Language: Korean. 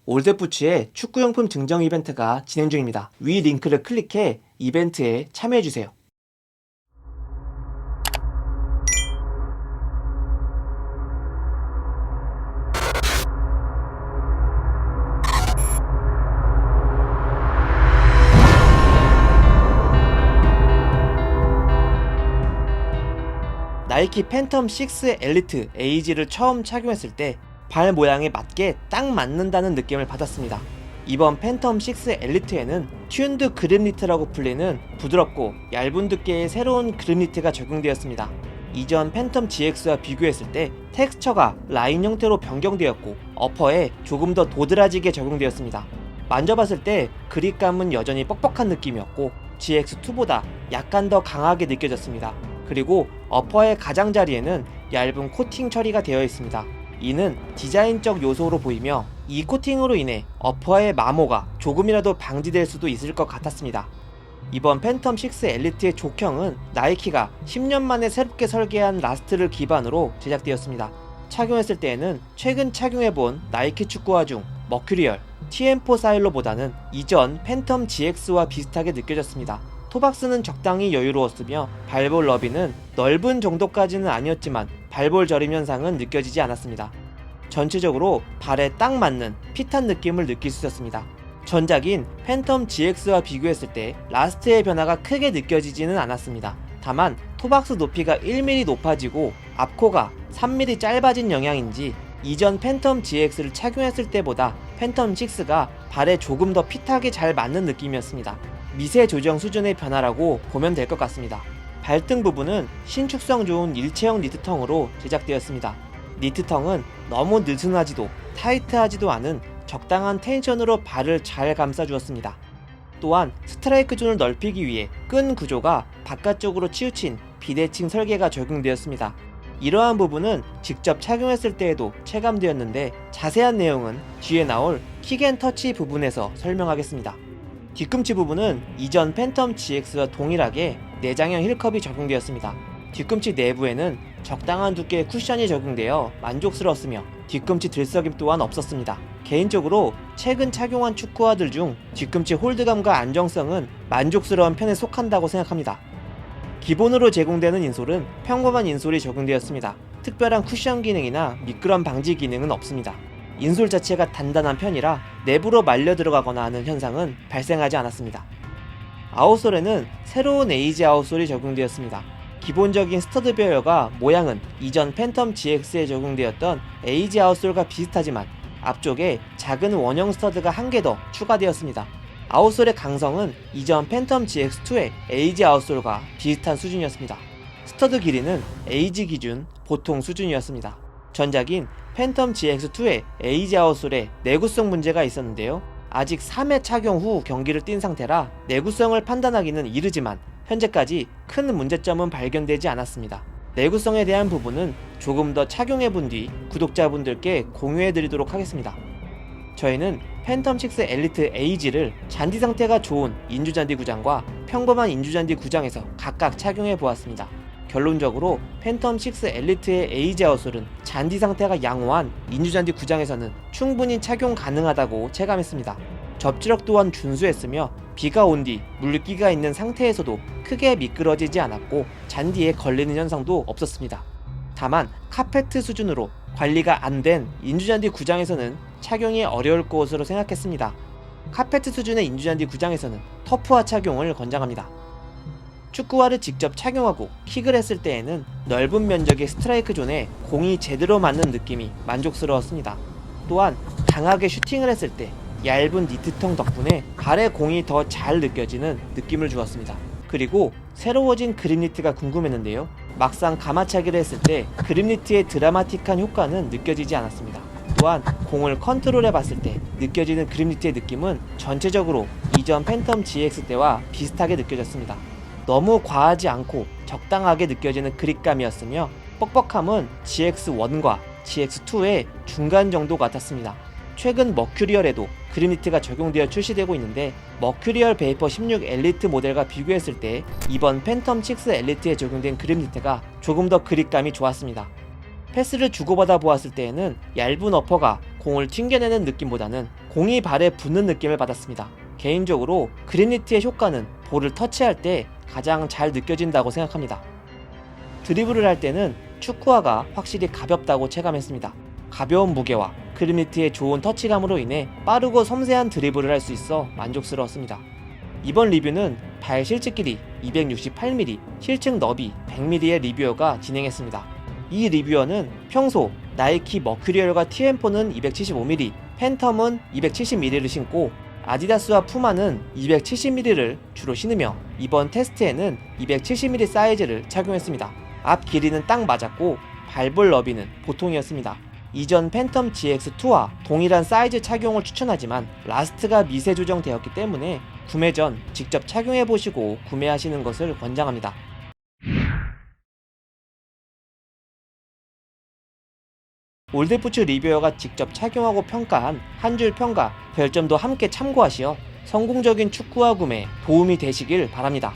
올댓부츠의 축구용품 증정 이벤트가 진행 중입니다. 위 링크를 클릭해 이벤트에 참여해주세요. 나이키 팬텀 6 엘리트 에이지를 처음 착용했을 때 발 모양에 맞게 딱 맞는다는 느낌을 받았습니다. 이번 팬텀 6 엘리트에는 튠드 그립 니트라고 불리는 부드럽고 얇은 두께의 새로운 그립 니트가 적용되었습니다. 이전 팬텀 GX와 비교했을 때 텍스처가 라인 형태로 변경되었고 어퍼에 조금 더 도드라지게 적용되었습니다. 만져봤을 때 그립감은 여전히 뻑뻑한 느낌이었고 GX2보다 약간 더 강하게 느껴졌습니다. 그리고 어퍼의 가장자리에는 얇은 코팅 처리가 되어 있습니다. 이는 디자인적 요소로 보이며 이 코팅으로 인해 어퍼의 마모가 조금이라도 방지될 수도 있을 것 같았습니다. 이번 팬텀 6 엘리트의 족형은 나이키가 10년 만에 새롭게 설계한 라스트를 기반으로 제작되었습니다. 착용했을 때에는 최근 착용해본 나이키 축구화 중 머큐리얼, TM4 사일로보다는 이전 팬텀 GX와 비슷하게 느껴졌습니다. 토박스는 적당히 여유로웠으며 발볼 너비는 넓은 정도까지는 아니었지만 발볼 저림 현상은 느껴지지 않았습니다. 전체적으로 발에 딱 맞는 핏한 느낌을 느낄 수 있었습니다. 전작인 팬텀 GX와 비교했을 때 라스트의 변화가 크게 느껴지지는 않았습니다. 다만 토박스 높이가 1mm 높아지고 앞코가 3mm 짧아진 영향인지 이전 팬텀 GX를 착용했을 때보다 팬텀 6가 발에 조금 더 핏하게 잘 맞는 느낌이었습니다. 미세 조정 수준의 변화라고 보면 될 것 같습니다. 발등 부분은 신축성 좋은 일체형 니트텅으로 제작되었습니다. 니트텅은 너무 느슨하지도 타이트하지도 않은 적당한 텐션으로 발을 잘 감싸주었습니다. 또한 스트라이크 존을 넓히기 위해 끈 구조가 바깥쪽으로 치우친 비대칭 설계가 적용되었습니다. 이러한 부분은 직접 착용했을 때에도 체감되었는데 자세한 내용은 뒤에 나올 킥앤터치 부분에서 설명하겠습니다. 뒤꿈치 부분은 이전 팬텀 GX와 동일하게 내장형 힐컵이 적용되었습니다. 뒤꿈치 내부에는 적당한 두께의 쿠션이 적용되어 만족스러웠으며 뒤꿈치 들썩임 또한 없었습니다. 개인적으로 최근 착용한 축구화들 중 뒤꿈치 홀드감과 안정성은 만족스러운 편에 속한다고 생각합니다. 기본으로 제공되는 인솔은 평범한 인솔이 적용되었습니다. 특별한 쿠션 기능이나 미끄럼 방지 기능은 없습니다. 인솔 자체가 단단한 편이라 내부로 말려 들어가거나 하는 현상은 발생하지 않았습니다. 아웃솔에는 새로운 에이지 아웃솔이 적용되었습니다. 기본적인 스터드 베어가 모양은 이전 팬텀 GX에 적용되었던 에이지 아웃솔과 비슷하지만 앞쪽에 작은 원형 스터드가 한 개 더 추가되었습니다. 아웃솔의 강성은 이전 팬텀 GX2의 에이지 아웃솔과 비슷한 수준이었습니다. 스터드 길이는 에이지 기준 보통 수준이었습니다. 전작인 팬텀 GX2의 에이지 아웃솔에 내구성 문제가 있었는데요. 아직 3회 착용 후 경기를 뛴 상태라 내구성을 판단하기는 이르지만 현재까지 큰 문제점은 발견되지 않았습니다. 내구성에 대한 부분은 조금 더 착용해본 뒤 구독자분들께 공유해드리도록 하겠습니다. 저희는 팬텀 6 엘리트 에이지를 잔디 상태가 좋은 인조잔디 구장과 평범한 인조잔디 구장에서 각각 착용해 보았습니다. 결론적으로 팬텀 6 엘리트의 에이지 아웃솔은 잔디 상태가 양호한 인조잔디 구장에서는 충분히 착용 가능하다고 체감했습니다. 접지력 또한 준수했으며 비가 온 뒤 물기가 있는 상태에서도 크게 미끄러지지 않았고 잔디에 걸리는 현상도 없었습니다. 다만 카페트 수준으로 관리가 안 된 인조잔디 구장에서는 착용이 어려울 것으로 생각했습니다. 카페트 수준의 인조잔디 구장에서는 터프화 착용을 권장합니다. 축구화를 직접 착용하고 킥을 했을 때에는 넓은 면적의 스트라이크 존에 공이 제대로 맞는 느낌이 만족스러웠습니다. 또한 강하게 슈팅을 했을 때 얇은 니트텅 덕분에 발에 공이 더 잘 느껴지는 느낌을 주었습니다. 그리고 새로워진 그립 니트가 궁금했는데요. 막상 가마차기를 했을 때 그립 니트의 드라마틱한 효과는 느껴지지 않았습니다. 또한 공을 컨트롤해 봤을 때 느껴지는 그립 니트의 느낌은 전체적으로 이전 팬텀 GX 때와 비슷하게 느껴졌습니다. 너무 과하지 않고 적당하게 느껴지는 그립감이었으며 뻑뻑함은 GX1과 GX2의 중간 정도 같았습니다. 최근 머큐리얼에도 그립 니트가 적용되어 출시되고 있는데 머큐리얼 베이퍼 16 엘리트 모델과 비교했을 때 이번 팬텀 6 엘리트에 적용된 그립 니트가 조금 더 그립감이 좋았습니다. 패스를 주고받아 보았을 때에는 얇은 어퍼가 공을 튕겨내는 느낌보다는 공이 발에 붙는 느낌을 받았습니다. 개인적으로 그린리트의 효과는 볼을 터치할 때 가장 잘 느껴진다고 생각합니다. 드리블을 할 때는 축구화가 확실히 가볍다고 체감했습니다. 가벼운 무게와 그린리트의 좋은 터치감으로 인해 빠르고 섬세한 드리블을 할 수 있어 만족스러웠습니다. 이번 리뷰는 발 실측 길이 268mm, 실측 너비 100mm의 리뷰어가 진행했습니다. 이 리뷰어는 평소 나이키 머큐리얼과 TM4는 275mm, 팬텀은 270mm를 신고 아디다스와 푸마는 270mm를 주로 신으며 이번 테스트에는 270mm 사이즈를 착용했습니다. 앞 길이는 딱 맞았고 발볼 너비는 보통이었습니다. 이전 팬텀 GX2와 동일한 사이즈 착용을 추천하지만 라스트가 미세 조정되었기 때문에 구매 전 직접 착용해보시고 구매하시는 것을 권장합니다. 올드푸츠 리뷰어가 직접 착용하고 평가한 한 줄 평가, 별점도 함께 참고하시어 성공적인 축구화 구매에 도움이 되시길 바랍니다.